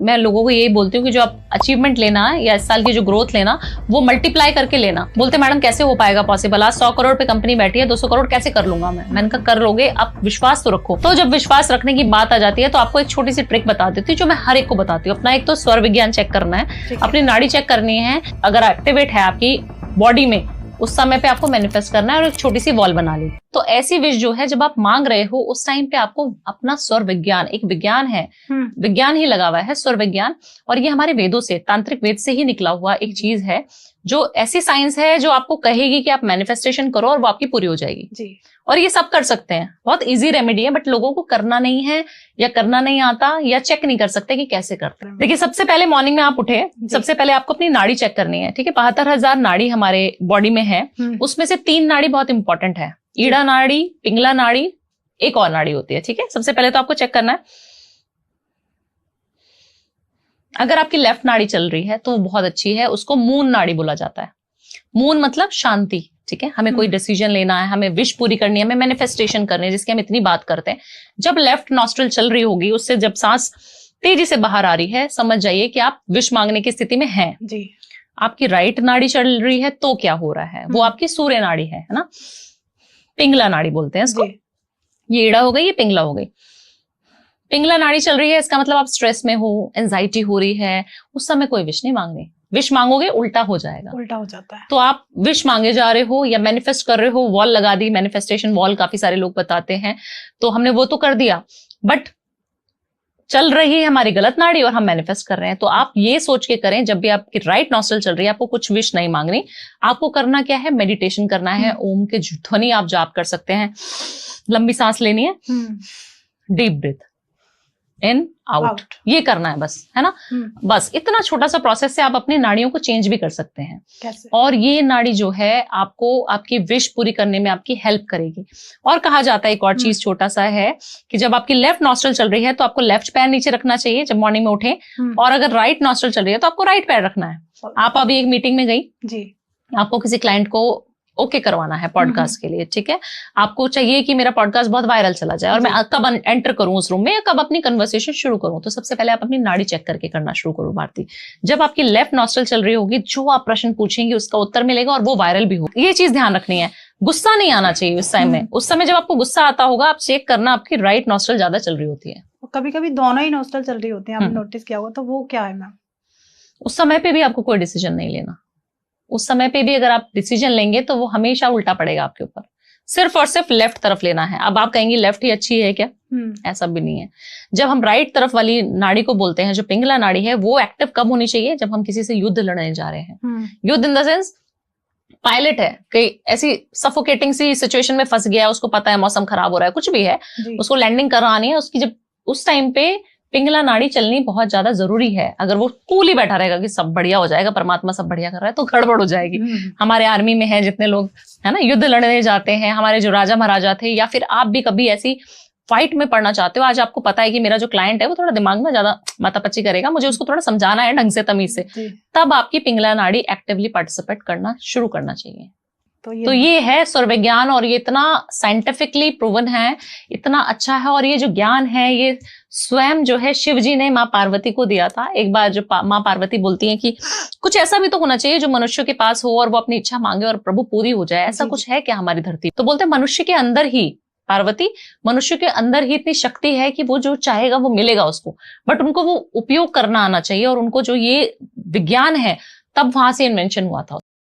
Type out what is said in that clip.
मैं लोगों को यही बोलती हूँ कि जो आप अचीवमेंट लेना है या इस साल की जो ग्रोथ लेना, वो मल्टीप्लाई करके लेना। बोलते मैडम कैसे हो पाएगा पॉसिबल, आज 100 करोड़ पे कंपनी बैठी है, 200 करोड़ कैसे कर लूंगा मैंने कहा कर लोगे, आप विश्वास तो रखो। तो जब विश्वास रखने की बात आ जाती है तो आपको एक छोटी सी ट्रिक बता देती हूँ जो मैं हर एक को बताती हूँ। अपना एक तो स्वर विज्ञान चेक करना है, अपनी नाड़ी चेक करनी है, अगर एक्टिवेट है आपकी बॉडी में उस समय पे आपको मैनिफेस्ट करना है और एक छोटी सी वॉल बना ली। तो ऐसी विश जो है जब आप मांग रहे हो उस टाइम पे आपको अपना स्वर विज्ञान, एक विज्ञान है, विज्ञान ही लगा हुआ है स्वर विज्ञान, और ये हमारे वेदों से, तांत्रिक वेद से ही निकला हुआ एक चीज है जो ऐसी साइंस है जो आपको कहेगी कि आप मैनिफेस्टेशन करो और वो आपकी पूरी हो जाएगी जी। और ये सब कर सकते हैं, बहुत इजी रेमेडी है, बट लोगों को करना नहीं है या करना नहीं आता या चेक नहीं कर सकते कि कैसे करते हैं। देखिए सबसे पहले मॉर्निंग में आप उठे, सबसे पहले आपको अपनी नाड़ी चेक करनी है, ठीक है। 72,000 नाड़ी हमारे बॉडी में है, उसमें से 3 नाड़ी बहुत इंपॉर्टेंट है, ईड़ा नाड़ी, पिंगला नाड़ी, एक और नाड़ी होती है, ठीक है। सबसे पहले तो आपको चेक करना है, अगर आपकी लेफ्ट नाड़ी चल रही है तो वो बहुत अच्छी है, उसको मून नाड़ी बोला जाता है। मून मतलब शांति, ठीक है। हमें कोई डिसीजन लेना है, हमें विश पूरी करनी है, हमें मैनिफेस्टेशन करनी है, जिसकी हम इतनी बात करते हैं। जब लेफ्ट नॉस्ट्रल चल रही होगी, उससे जब सांस तेजी से बाहर आ रही है, समझ जाइए कि आप विश मांगने की स्थिति में हैं जी। आपकी राइट नाड़ी चल रही है तो क्या हो रहा है, वो आपकी सूर्य नाड़ी है ना, पिंगला नाड़ी बोलते हैं इसको। ये ईड़ा हो गई, ये पिंगला हो गई। पिंगला नाड़ी चल रही है, इसका मतलब आप स्ट्रेस में हो, एंजाइटी हो रही है, उस समय कोई विश नहीं मांगनी। विश मांगोगे उल्टा हो जाएगा, उल्टा हो जाता है। तो आप विश मांगे जा रहे हो या मैनिफेस्ट कर रहे हो, वॉल लगा दी, मैनिफेस्टेशन वॉल काफी सारे लोग बताते हैं, तो हमने वो तो कर दिया, बट चल रही है हमारी गलत नाड़ी और हम मैनिफेस्ट कर रहे हैं। तो आप ये सोच के करें, जब भी आपकी राइट नॉस्ट्रल चल रही है, आपको कुछ विश नहीं मांगनी, आपको करना क्या है, मेडिटेशन करना है। ओम के ध्वनि आप जाप कर सकते हैं, लंबी सांस लेनी है, डीप ब्रीथ इन आउट, ये करना है बस, है ना। बस इतना छोटा सा प्रोसेस से आप अपनी नाड़ियों को चेंज भी कर सकते हैं। कैसे? और ये नाड़ी जो है आपको आपकी विश पूरी करने में आपकी हेल्प करेगी। और कहा जाता है एक और चीज छोटा सा है कि जब आपकी लेफ्ट नॉस्ट्रल चल रही है तो आपको लेफ्ट पैर नीचे रखना चाहिए जब मॉर्निंग में उठे, और अगर राइट नॉस्ट्रल चल रही है तो आपको राइट पैर रखना है। आप अभी एक मीटिंग में गई जी, आपको किसी क्लाइंट को ओके करवाना है पॉडकास्ट के लिए, ठीक है। आपको चाहिए कि मेरा पॉडकास्ट बहुत वायरल चला जाए और मैं कब एंटर करूं उस रूम में या कब अपनी कन्वर्सेशन शुरू करूं, तो सबसे पहले आप अपनी नाड़ी चेक करके करना शुरू करो भारती। जब आपकी लेफ्ट नॉस्ट्रल चल रही होगी, जो आप प्रश्न पूछेंगे उसका उत्तर मिलेगा और वो वायरल भी होगा। ये चीज ध्यान रखनी है, गुस्सा नहीं आना चाहिए उस टाइम में। उस समय जब आपको गुस्सा आता होगा, आप चेक करना आपकी राइट नॉस्ट्रल ज्यादा चल रही होती है। कभी कभी दोनों ही नॉस्ट्रल चल रही होती है, आपने नोटिस किया होगा, तो वो क्या है मैम? उस समय पे भी आपको कोई डिसीजन नहीं लेना। उस समय पे भी अगर आप डिसीजन लेंगे तो वो हमेशा उल्टा पड़ेगा आपके ऊपर। सिर्फ और सिर्फ लेफ्ट तरफ लेना है। अब आप कहेंगे लेफ्ट ही अच्छी है क्या? ऐसा भी नहीं है। जब हम राइट तरफ वाली नाड़ी को बोलते हैं, जो पिंगला नाड़ी है, वो एक्टिव कब होनी चाहिए? जब हम किसी से युद्ध लड़ने जा रहे हैं। युद्ध इन द सेंस पायलट है, कहीं ऐसी सफोकेटिंग सी सिचुएशन में फंस गया, उसको पता है मौसम खराब हो रहा है, कुछ भी है, उसको लैंडिंग करानी है, उसकी जब उस टाइम पे पिंगला नाड़ी चलनी बहुत ज्यादा जरूरी है। अगर वो कूल ही बैठा रहेगा कि सब बढ़िया हो जाएगा, परमात्मा सब बढ़िया कर रहा है, तो गड़बड़ हो जाएगी। हमारे आर्मी में है जितने लोग है ना युद्ध लड़ने जाते हैं, हमारे जो राजा महाराजा थे, या फिर आप भी कभी ऐसी फाइट में पढ़ना चाहते हो, आज आपको पता है कि मेरा जो क्लाइंट है वो थोड़ा दिमाग में ज्यादा मातापच्ची करेगा, मुझे उसको थोड़ा समझाना है ढंग से, तमीज से, तब आपकी पिंगला नाड़ी एक्टिवली पार्टिसिपेट करना शुरू करना चाहिए। तो ये है स्वर विज्ञान, और ये इतना साइंटिफिकली प्रूवन है, इतना अच्छा है। और ये जो ज्ञान है, ये स्वयं जो है शिव जी ने माँ पार्वती को दिया था। एक बार जो माँ पार्वती बोलती हैं कि कुछ ऐसा भी तो होना चाहिए जो मनुष्य के पास हो और वो अपनी इच्छा मांगे और प्रभु पूरी हो जाए, ऐसा कुछ है क्या हमारी धरती? तो बोलते हैं मनुष्य के अंदर ही, पार्वती मनुष्य के अंदर ही इतनी शक्ति है कि वो जो चाहेगा वो मिलेगा उसको, बट उनको वो उपयोग करना आना चाहिए, और उनको जो ये विज्ञान है तब वहां से इन्वेंशन हुआ था।